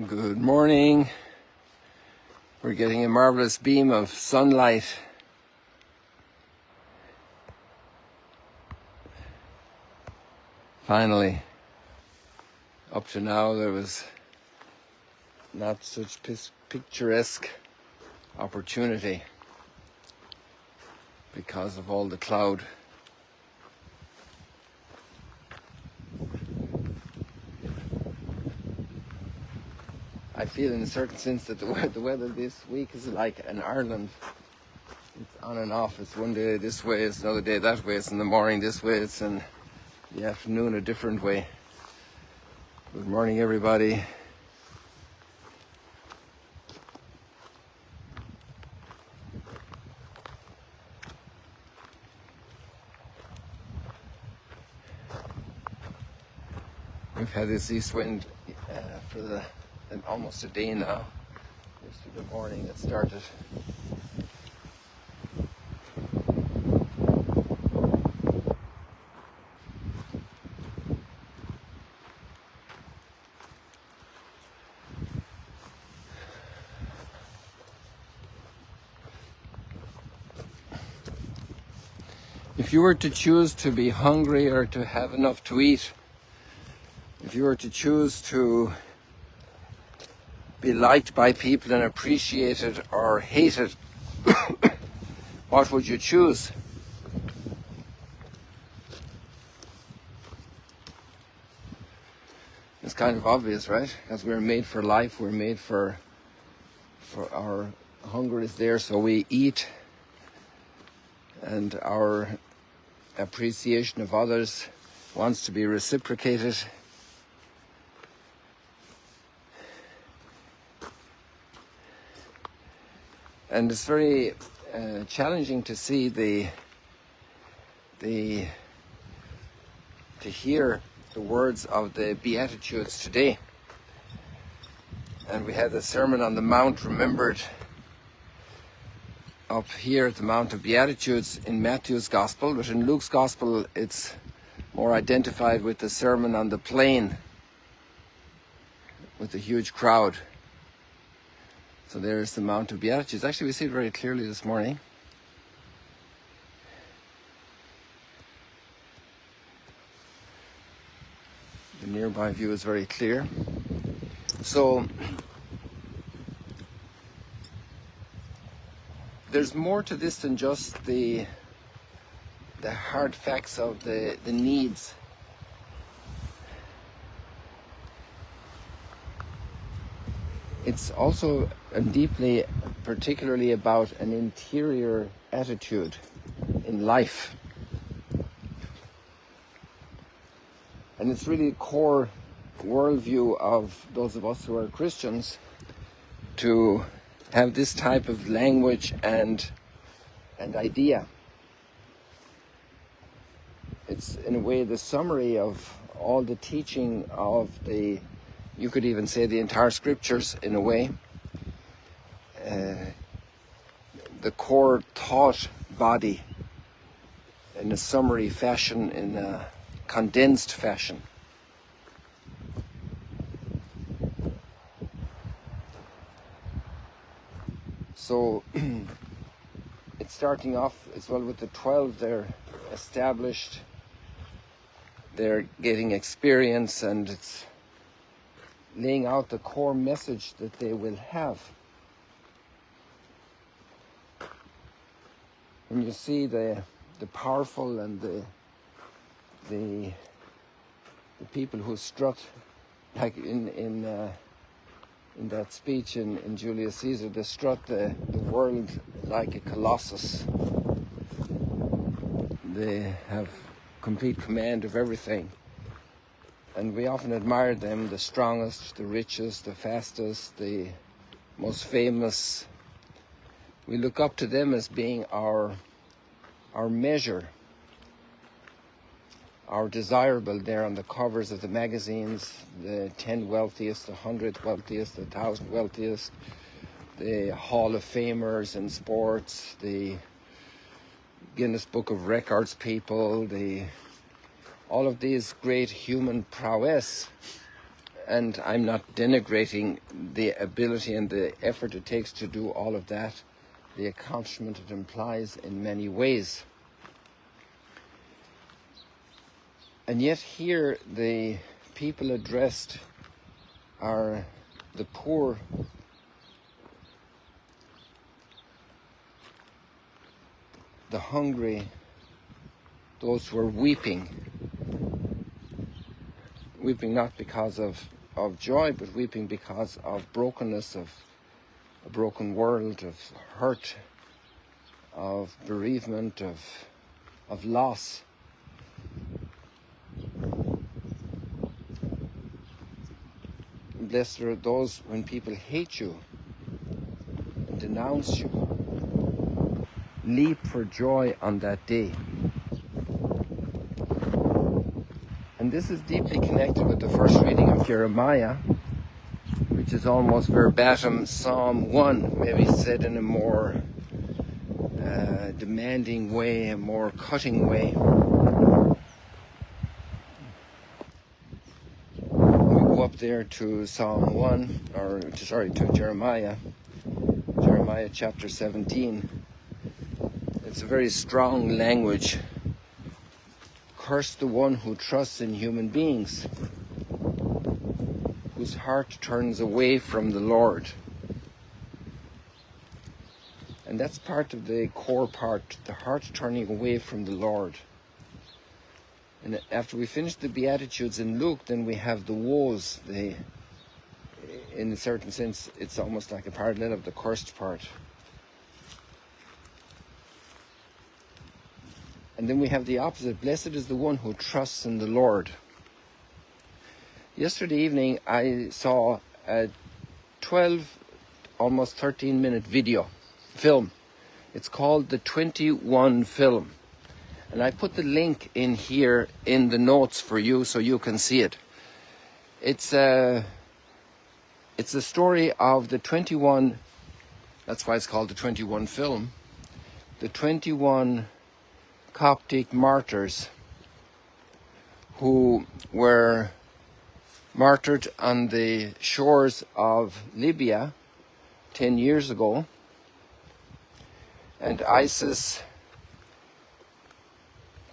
Good morning. We're getting a marvelous beam of sunlight. Finally. Up to now there was not such picturesque opportunity because of all the cloud. I feel in a certain sense that the weather this week is like in Ireland. It's on and off. It's one day this way, it's another day that way. It's in the morning this way, it's in the afternoon a different way. Good morning, everybody. We've had this east wind for almost a day now. Yesterday morning it started. If you were to choose to be hungry or to have enough to eat, if you were to choose to be liked by people and appreciated or hated, what would you choose? It's kind of obvious, right? Because we're made for life, we're made for our hunger is there, so we eat, and our appreciation of others wants to be reciprocated. And it's very challenging to see to hear the words of the Beatitudes today. And we had the Sermon on the Mount remembered up here at the Mount of Beatitudes in Matthew's Gospel, but in Luke's Gospel it's more identified with the Sermon on the Plain with the huge crowd. So there's the Mount of Beatitudes. Actually, we see it very clearly this morning. The nearby view is very clear. So there's more to this than just the hard facts of the needs. It's also deeply, particularly about an interior attitude in life. And it's really a core worldview of those of us who are Christians to have this type of language and idea. It's in a way the summary of all the teaching of you could even say the entire scriptures in a way. The core thought body in a summary fashion, in a condensed fashion. So it's starting off as well with the 12. They're established, they're getting experience, and it's laying out the core message that they will have. And you see the powerful and the people who strut, like in that speech in Julius Caesar, they strut the world like a colossus. They have complete command of everything. And we often admire them, the strongest, the richest, the fastest, the most famous. We look up to them as being our measure, our desirable there on the covers of the magazines, the 10 wealthiest, the 100 wealthiest, the 1,000 wealthiest, the Hall of Famers in sports, the Guinness Book of Records people, all of these great human prowess, and I'm not denigrating the ability and the effort it takes to do all of that, the accomplishment it implies in many ways. And yet here the people addressed are the poor, the hungry, those who are weeping not because of joy, but weeping because of brokenness, of a broken world, of hurt, of bereavement, of loss. Blessed are those when people hate you and denounce you. Leap for joy on that day. And this is deeply connected with the first reading of Jeremiah, which is almost verbatim Psalm 1, maybe said in a more demanding way, a more cutting way. We go up there to Psalm 1, to Jeremiah chapter 17. It's a very strong language. Curse the one who trusts in human beings, whose heart turns away from the Lord. And that's part of the core part, the heart turning away from the Lord. And after we finish the Beatitudes in Luke, then we have the woes. In a certain sense, it's almost like a parallel of the cursed part. And then we have the opposite. Blessed is the one who trusts in the Lord. Yesterday evening, I saw a 12, almost 13-minute film. It's called the 21 film. And I put the link in here in the notes for you so you can see it. It's the story of the 21, that's why it's called the 21 film, the 21 Coptic Martyrs who were martyred on the shores of Libya 10 years ago. And ISIS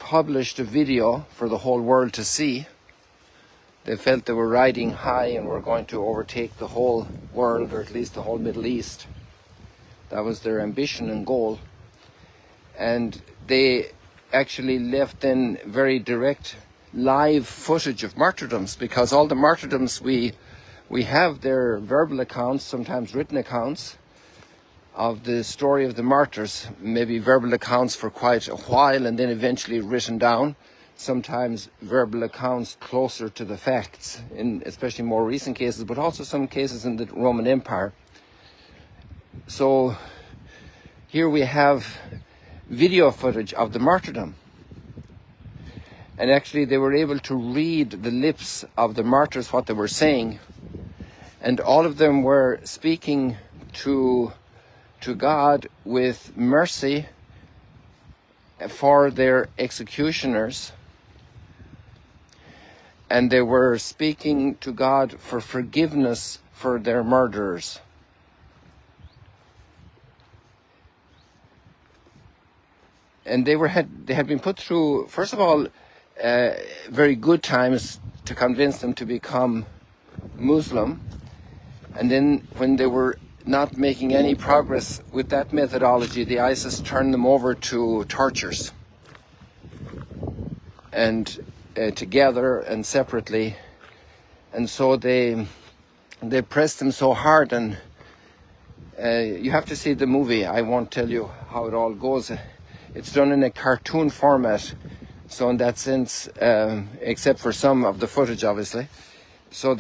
published a video for the whole world to see. They felt they were riding high and were going to overtake the whole world, or at least the whole Middle East. That was their ambition and goal. And they actually left then very direct live footage of martyrdoms, because all the martyrdoms we have, their verbal accounts, sometimes written accounts of the story of the martyrs, maybe verbal accounts for quite a while and then eventually written down, sometimes verbal accounts closer to the facts, in especially more recent cases, but also some cases in the Roman Empire. So here we have video footage of the martyrdom. And actually they were able to read the lips of the martyrs, what they were saying. And all of them were speaking to God with mercy for their executioners. And they were speaking to God for forgiveness for their murderers. And they had been put through, first of all, very good times to convince them to become Muslim. And then when they were not making any progress with that methodology, the ISIS turned them over to tortures. And together and separately. And so they pressed them so hard. And you have to see the movie. I won't tell you how it all goes. It's done in a cartoon format, so in that sense, except for some of the footage, obviously. So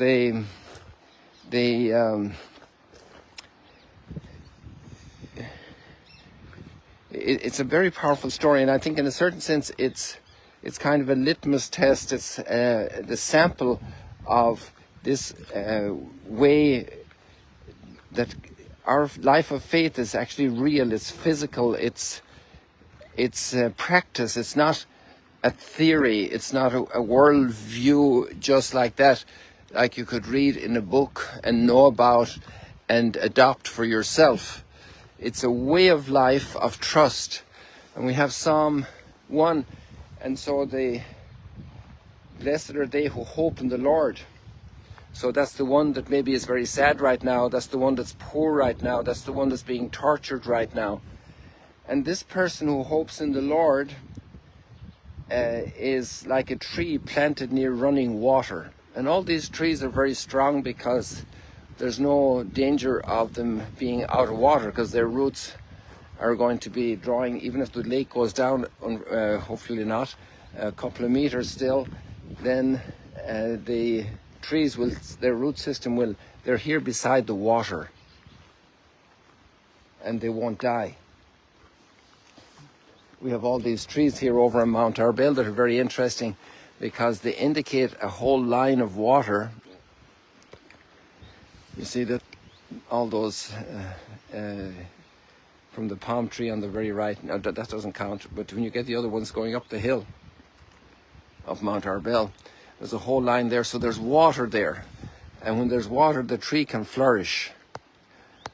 it's a very powerful story, and I think in a certain sense it's kind of a litmus test. It's the sample of this way that our life of faith is actually real. It's physical. It's practice. It's not a theory. It's not a world view just like that. like you could read in a book and know about and adopt for yourself. It's a way of life of trust. And we have Psalm 1, and so the blessed are they who hope in the Lord. So that's the one that maybe is very sad right now. That's the one that's poor right now. That's the one that's being tortured right now. And this person who hopes in the Lord is like a tree planted near running water. And all these trees are very strong because there's no danger of them being out of water, because their roots are going to be drawing, even if the lake goes down, hopefully not, a couple of meters still, then the trees will, their root system will, they're here beside the water and they won't die. We have all these trees here over on Mount Arbel that are very interesting because they indicate a whole line of water. You see that all those from the palm tree on the very right, now that doesn't count, but when you get the other ones going up the hill of Mount Arbel, there's a whole line there, so there's water there. And when there's water, the tree can flourish.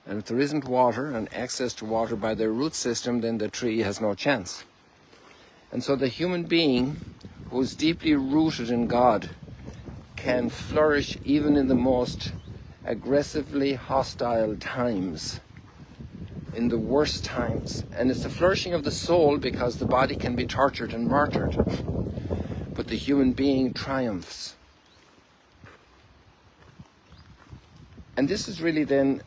And if there isn't water and access to water by their root system, then the tree has no chance. And so the human being who is deeply rooted in God can flourish even in the most aggressively hostile times, in the worst times. And it's the flourishing of the soul, because the body can be tortured and martyred, but the human being triumphs. And this is really then,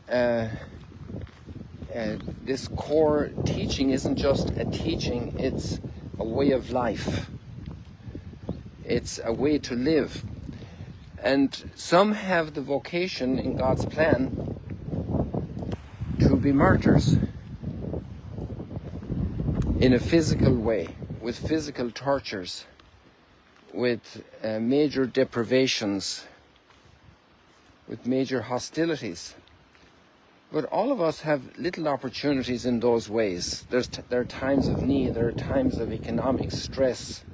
this core teaching isn't just a teaching, it's a way of life. It's a way to live. And some have the vocation in God's plan to be martyrs in a physical way, with physical tortures, with major deprivations, with major hostilities. But all of us have little opportunities in those ways. There are times of need, there are times of economic stress,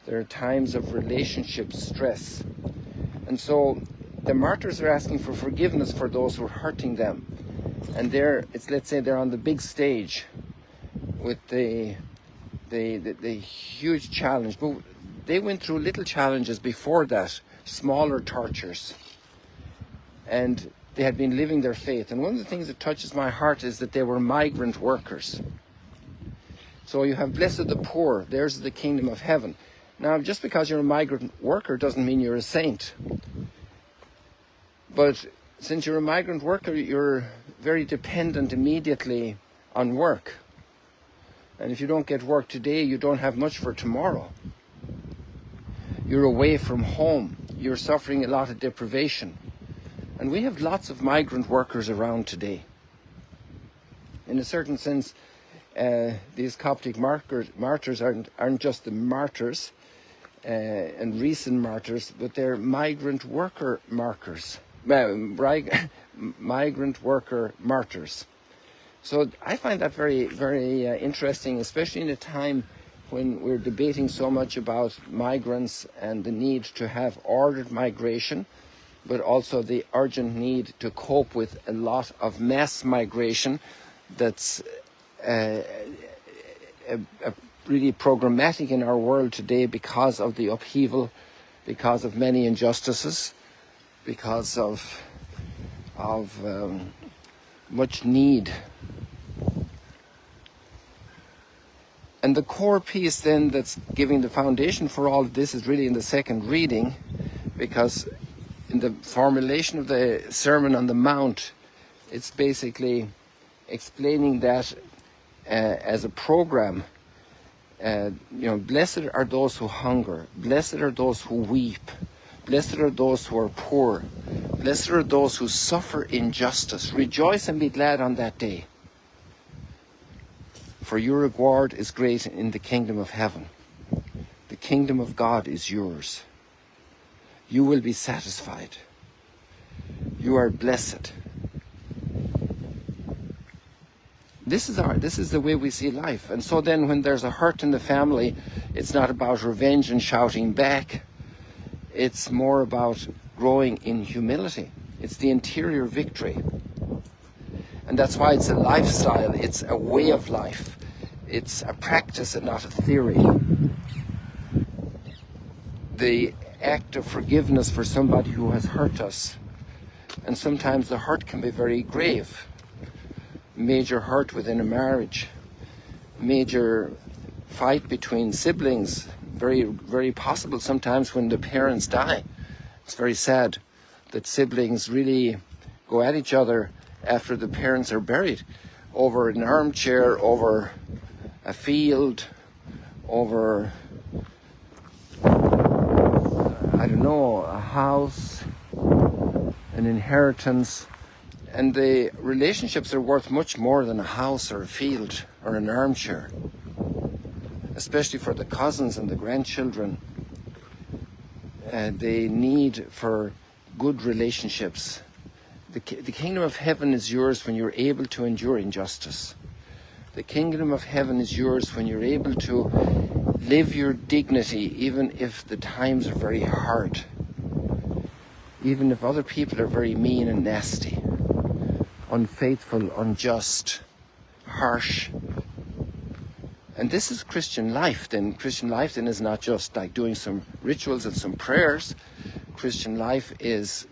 there are times of relationship stress. And so the martyrs are asking for forgiveness for those who are hurting them. And let's say they're on the big stage with the huge challenge. But they went through little challenges before that, smaller tortures. And they had been living their faith. And one of the things that touches my heart is that they were migrant workers. So you have blessed the poor, theirs is the kingdom of heaven. Now, just because you're a migrant worker doesn't mean you're a saint. But since you're a migrant worker, you're very dependent immediately on work. And if you don't get work today, you don't have much for tomorrow. You're away from home. You're suffering a lot of deprivation. And we have lots of migrant workers around today. In a certain sense, these Coptic martyrs aren't just the martyrs and recent martyrs, but they're migrant worker martyrs. Migrant worker martyrs. So I find that very, very interesting, especially in a time when we're debating so much about migrants and the need to have ordered migration, but also the urgent need to cope with a lot of mass migration that's really programmatic in our world today because of the upheaval, because of many injustices, because of much need. And the core piece then that's giving the foundation for all of this is really in the second reading, because in the formulation of the Sermon on the Mount, it's basically explaining that as a program. Blessed are those who hunger, blessed are those who weep, blessed are those who are poor, blessed are those who suffer injustice. Rejoice and be glad on that day, for your reward is great in the kingdom of heaven. The kingdom of God is yours. You will be satisfied. You are blessed. This is the way we see life. And so then when there's a hurt in the family, it's not about revenge and shouting back. It's more about growing in humility. It's the interior victory. And that's why it's a lifestyle, it's a way of life. It's a practice and not a theory. The act of forgiveness for somebody who has hurt us. And sometimes the hurt can be very grave. Major hurt within a marriage. Major fight between siblings. Very, very possible sometimes when the parents die. It's very sad that siblings really go at each other after the parents are buried, over an armchair, over a field, over, I don't know, a house, an inheritance. And the relationships are worth much more than a house or a field or an armchair, especially for the cousins and the grandchildren. They need for good relationships. The kingdom of heaven is yours when you're able to endure injustice. The kingdom of heaven is yours when you're able to live your dignity, even if the times are very hard. Even if other people are very mean and nasty, unfaithful, unjust, harsh. And this is Christian life then. Christian life then is not just like doing some rituals and some prayers. Christian life is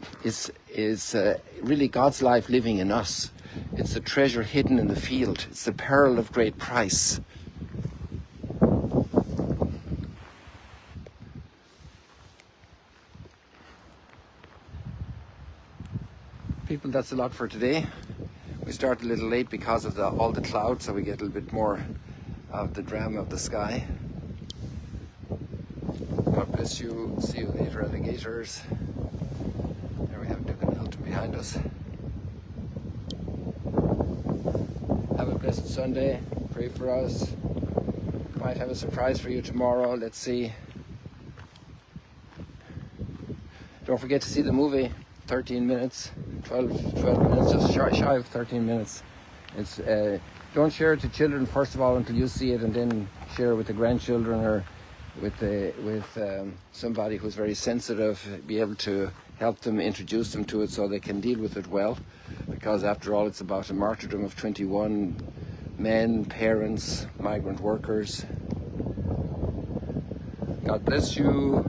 really God's life living in us. It's the treasure hidden in the field. It's the pearl of great price. People, that's a lot for today. We start a little late because of all the clouds, so we get a little bit more of the drama of the sky. God bless you. See you later, alligators. There we have Duke and Hilton behind us. Have a blessed Sunday. Pray for us. Might have a surprise for you tomorrow. Let's see. Don't forget to see the movie. 13 minutes. 12 minutes. Just shy of 13 minutes. It's don't share it to children first of all until you see it, and then share it with the grandchildren or with somebody who's very sensitive. Be able to help them, introduce them to it so they can deal with it well, because after all it's about a martyrdom of 21 men, parents, migrant workers. God bless you.